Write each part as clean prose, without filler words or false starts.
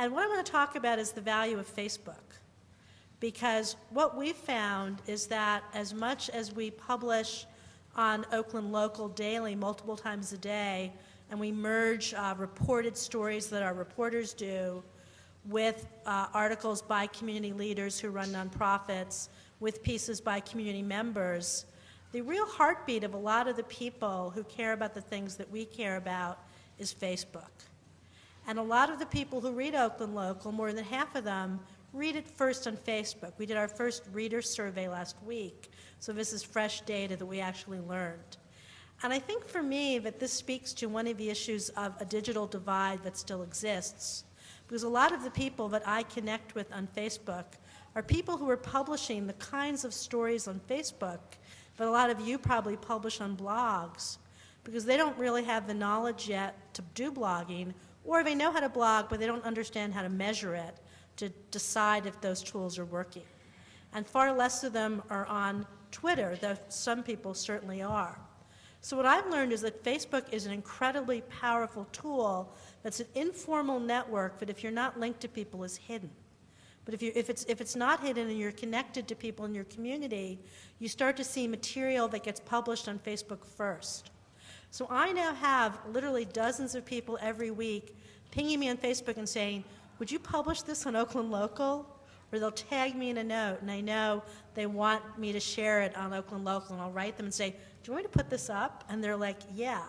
And what I want to talk about is the value of Facebook. Because what we found is that as much as we publish on Oakland Local daily, multiple times a day, and we merge reported stories that our reporters do with articles by community leaders who run nonprofits, with pieces by community members, the real heartbeat of a lot of the people who care about the things that we care about is Facebook. And a lot of the people who read Oakland Local, more than half of them, read it first on Facebook. We did our first reader survey last week, so this is fresh data that we actually learned. And I think for me that this speaks to one of the issues of a digital divide that still exists, because a lot of the people that I connect with on Facebook are people who are publishing the kinds of stories on Facebook that a lot of you probably publish on blogs, because they don't really have the knowledge yet to do blogging, or they know how to blog, but they don't understand how to measure it to decide if those tools are working. And far less of them are on Twitter, though some people certainly are. So what I've learned is that Facebook is an incredibly powerful tool that's an informal network that if you're not linked to people is hidden. But if it's not hidden and you're connected to people in your community, you start to see material that gets published on Facebook first. So I now have literally dozens of people every week pinging me on Facebook and saying, would you publish this on Oakland Local? Or they'll tag me in a note, and I know they want me to share it on Oakland Local, and I'll write them and say, do you want me to put this up? And they're like, yeah.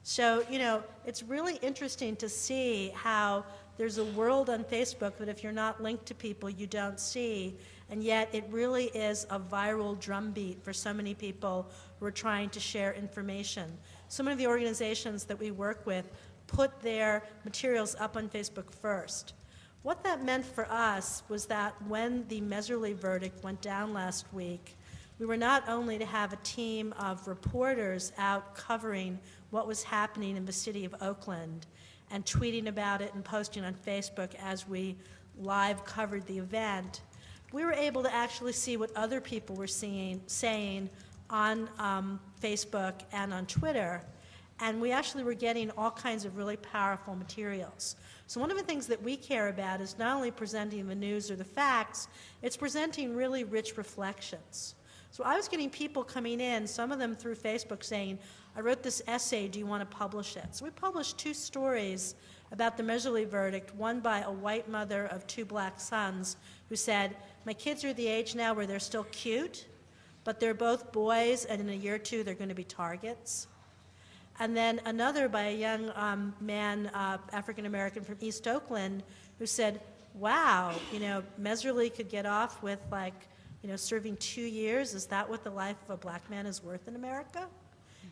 So, you know, it's really interesting to see how there's a world on Facebook that if you're not linked to people, you don't see, and yet it really is a viral drumbeat for so many people who are trying to share information. So many of the organizations that we work with put their materials up on Facebook first. What that meant for us was that when the Meserly verdict went down last week, we were not only to have a team of reporters out covering what was happening in the city of Oakland and tweeting about it and posting on Facebook as we live covered the event, we were able to actually see what other people were saying on Facebook and on Twitter, and we actually were getting all kinds of really powerful materials. So one of the things that we care about is not only presenting the news or the facts, it's presenting really rich reflections. So I was getting people coming in, some of them through Facebook, saying, I wrote this essay, do you want to publish it? So we published 2 stories about the Meserly verdict, one by a white mother of 2 black sons who said, my kids are the age now where they're still cute, but they're both boys, and in a year or 2 they're going to be targets. And then another by a young man, African-American from East Oakland, who said, wow, you know, Meserly could get off with like, you know, serving 2 years. Is that what the life of a black man is worth in America?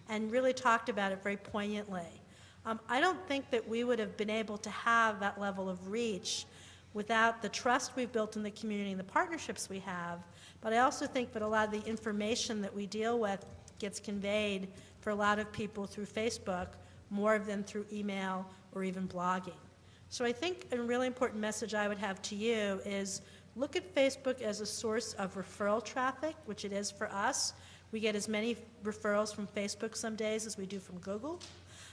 And really talked about it very poignantly. I don't think that we would have been able to have that level of reach without the trust we've built in the community and the partnerships we have. But I also think that a lot of the information that we deal with gets conveyed for a lot of people through Facebook, more than through email or even blogging. So I think a really important message I would have to you is look at Facebook as a source of referral traffic, which it is for us. We get as many referrals from Facebook some days as we do from Google.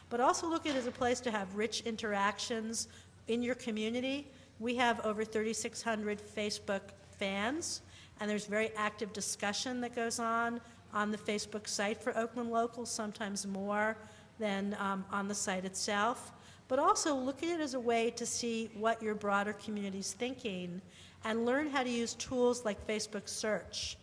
But also look at it as a place to have rich interactions in your community. We have over 3,600 Facebook fans, and there's very active discussion that goes on the Facebook site for Oakland Local, sometimes more than on the site itself. But also look at it as a way to see what your broader community is thinking and learn how to use tools like Facebook search.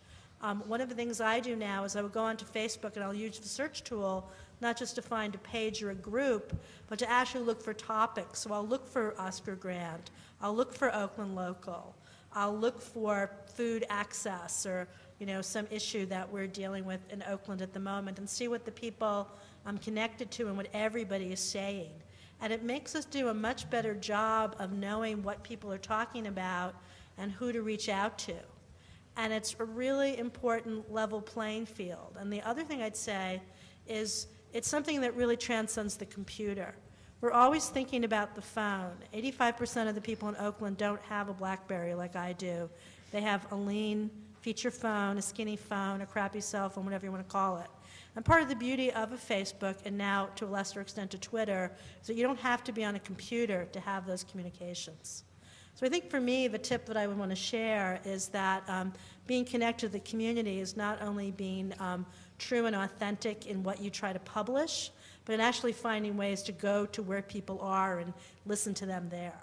One of the things I do now is I will go onto Facebook and I'll use the search tool not just to find a page or a group, but to actually look for topics. So I'll look for Oscar Grant, I'll look for Oakland Local, I'll look for food access or some issue that we're dealing with in Oakland at the moment and see what the people I'm connected to and what everybody is saying. And it makes us do a much better job of knowing what people are talking about and who to reach out to. And it's a really important level playing field. And the other thing I'd say is it's something that really transcends the computer. We're always thinking about the phone. 85% of the people in Oakland don't have a BlackBerry like I do. They have a lean feature phone, a skinny phone, a crappy cell phone, whatever you want to call it. And part of the beauty of a Facebook, and now to a lesser extent a Twitter, is that you don't have to be on a computer to have those communications. So I think for me, the tip that I would want to share is that being connected to the community is not only being true and authentic in what you try to publish, but in actually finding ways to go to where people are and listen to them there.